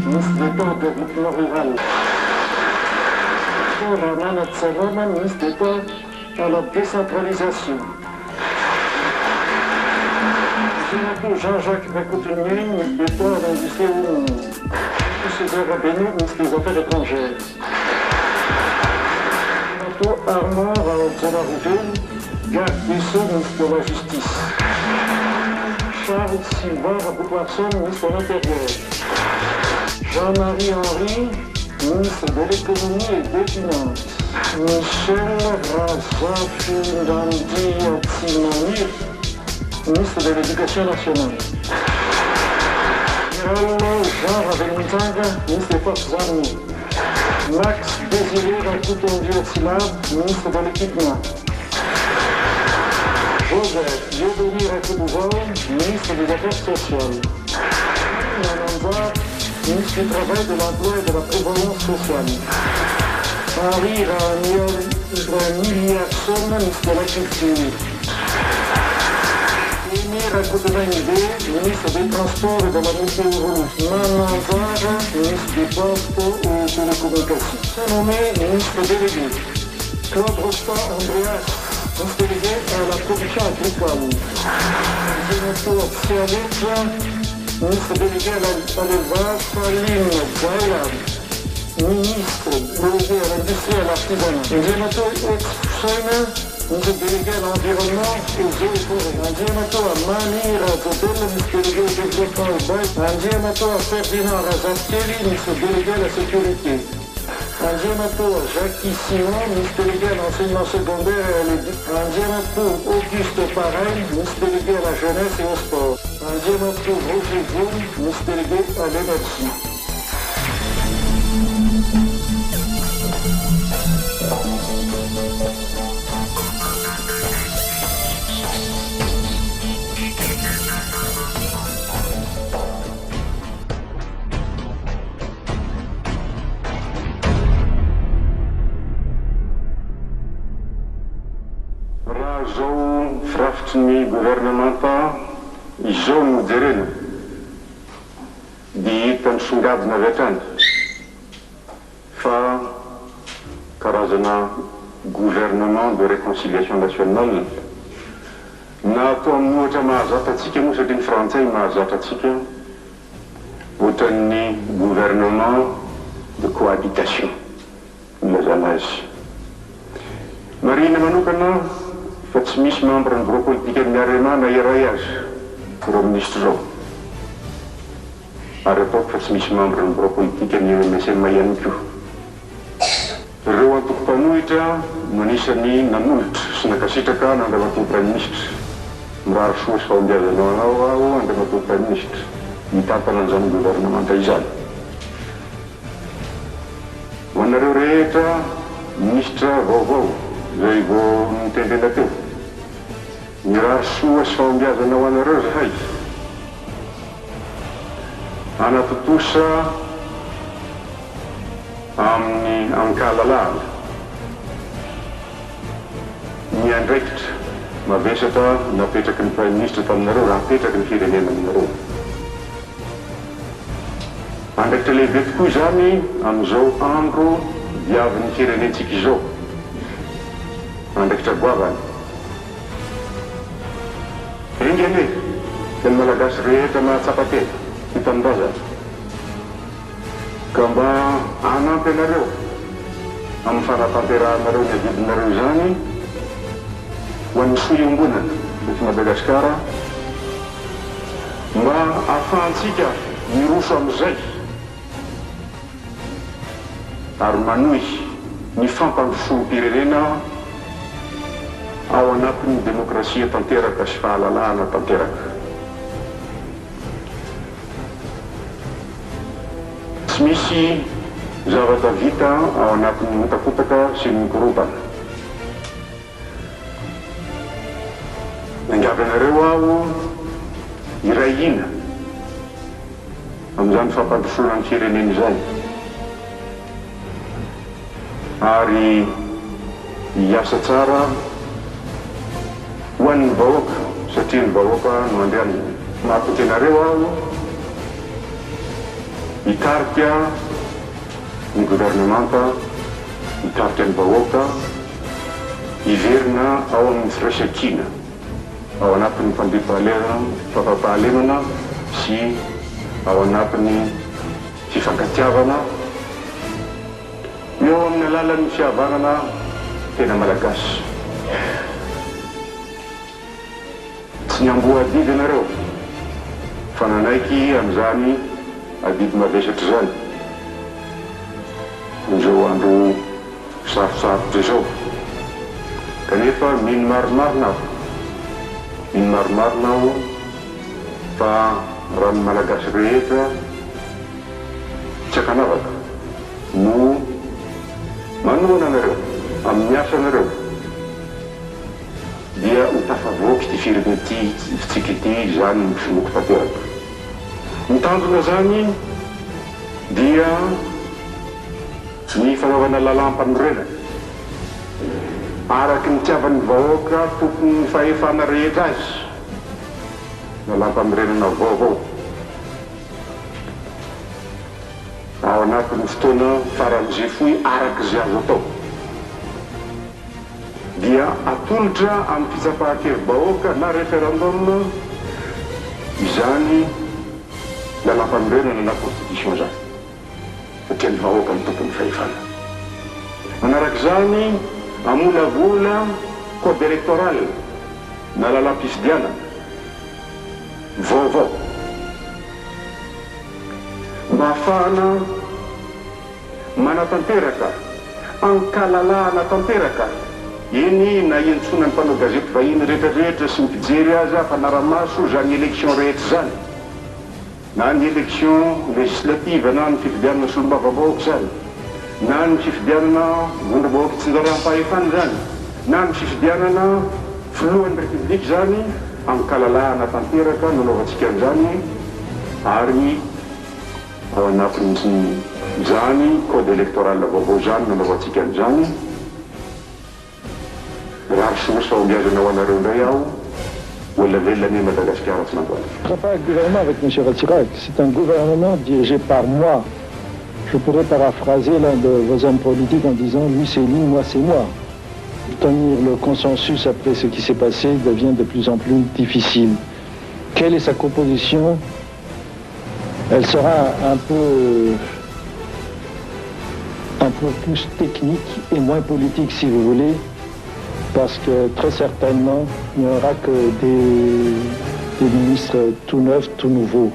ministre d'État au développement rural. Rana Salama, ministre d'État à la décentralisation. Sénateur Jean-Jacques Racoutunier, ministre d'État à l'industrie et au monde. César Rabénou, ministre des Affaires étrangères. Sénateur Armand Raoult-Zalarouvé, garde des Sceaux, ministre de la Justice. Charles Sylvain Raboupoisson, ministre de l'Intérieur. Jean-Marie Henry, ministre de l'Économie et des Finances. Michel Razafindandi Atsimani, ministre de l'Éducation nationale. Jean Ravelmintanga, ministre des Forces armées. Max Désiré Rakoutondi-Atsilab, ministre de l'Équipement. Joseph Dieudonné Rakoudouzo, ministre des Affaires sociales. Nananda, ministre du Travail, de l'Emploi et de la Prévoyance sociale. Henri Raniliakson, ministre de la Culture. Émir Rakoudouzo, ministre des Transports et de la Météorologie. Mananzara, ministre des Postes et des Télécommunications. Sanomé, ministre délégué. Claude Rosta Andreas, ministre délégué à la production agricole. Sénateur Tsialitra, ministre délégué à l'élevage. Salim Zayab, ministre délégué à l'industrie et à l'artisanat. Sénateur Ex-China, ministre délégué à l'environnement et aux eaux et forêts. Sénateur Mani Razadel, ministre délégué au développement urbain. Sénateur Ferdinand Razakeli, ministre délégué à la sécurité. Sénateur Jacques Simon, ministre délégué à l'enseignement secondaire et à l'éducation. Sénateur Auguste Pareil, ministre délégué à la jeunesse et au sport. Sénateur Roger Goum, ministre délégué à l'énergie. Zao firafitry ny gouvernementa izao no jerena dia hitany songadina avy hatrany fa karazana gouvernement de réconciliation nationale na atao amin'ny ohatra mahazatra atsika moa satria ny frantsay mahazatra atsika ohatran'ny gouvernement de cohabitation milazana azy marina manokana fa tsy misy membre ny bureau politique amin'ny arena na iray azy ireo ministre zao ary ataoko fa tsy misy membre ny bureau politique amin'ny MSM ihany koa ireo antoko-mpanohitra manisany nanolotra sy nakasitraka nandramatoa prime ministre mirary soa sy fahombiazanao anao andramatoa prime ministre mitantana an'izany gouvernementa izany ho anareo rehetra ministre vaovao zay vao nitendena teo mirary soa sy fahombiazana ho anareo zahay anatotosa amin'ny ankalalahana ny andraikitra mavesatra napetraky ny prime ministre taminareo raha napetraky ny firenena aminareo andraikitra lehibe tokoa zany amin'izao andro diavin'ny firenentsika izao andraikitra goavany engene teny malagasy rehetra mahatsapatena hitanindrazana ka mba anampy anareo amin'ny fanatanteranareo ny avidinareo zany ho an'ny soiombonana eto Madagasikara mba ahafahantsika miroso amin'izay ary manohy ny fampandrosoam-pirenena ao anatin'ny demokrasia tanteraka sy fahalalahana tanteraka tsy misy zavatra vita ao anatin'ny motakotaka sy ny mikorobana nangaby anareo aho iray ina amin'izany fampandrosoana ny firenena izany ary hiasa tsara ho an'ny vahoaka satria ny vahoaka no andehanany mahapoty anareo aho hitarika ny gouvernemanta, hitarika ny vahoaka, hiverina ao amin'ny firaisan-kina ao anatin'ny fampahalemana sy ao anatin'ny fifankatiavana eo amin'ny alalan'ny fihavanana tena malagasy. Tsy ny amboa adidy ianareo fa nanaiky amin'izany adidy mavesatra zany izao andro sarosarotra izao, kanefa mino marimarina aho fa raha ny malagasy rehetra tsy akanavaka no manoana anareo amin'ny asa anareo dia ho tafavoaky ty firiny ty fitsika ity zany ny finoako tanteraka. Ny tanjona zany dia ny fanaovana lalampanorena araky ny tiavan'ny vahoaka tokony ny fahefana rehetra azy, lalampanorenana vaovao ao anatin'ny fotoana faran'izay foy araky izay azo atao, dia atolotra amin'ny fitsapahan-kevim-bahoaka na référendum izany lalampanorenana na constitution zany satria ny vahoaka ny tompony fahefana. Manaraka zany amolavola code électoral na lalam-pifidiana vaovao mba ahafahana manatanteraka ankalalahana tanteraka eny na iantsona ny mpanao gazety vahiny rehetrarehetra sy mipijery azy fanaramaso zany élection rehetra zany, na ny élection législative na ny fifidianana solombavam-bahoaka zany, na ny fifidianana vondrom-bahoaka tsinjaram-pahefana zany, na ny fifidianana filohan'ny république zany, ankalalahana tanteraka nanaovantsika an'izany ary ao anatin'ny zany code électoral vaovao zany nanaovantsika an'izany. Raha sosa ombiazana ho anareo indray aho olona velona Madagascar tsy mandoana. Ce n'est pas un gouvernement avec M. Ratsirag, c'est un gouvernement dirigé par moi. Je pourrais paraphraser l'un de vos hommes politiques en disant lui c'est lui, moi c'est moi. Obtenir le consensus après ce qui s'est passé devient de plus en plus difficile. Quelle est sa composition? Elle sera un peu plus technique et moins politique si vous voulez, parce que très certainement il n'y aura que des ministres tout neufs, tout nouveaux.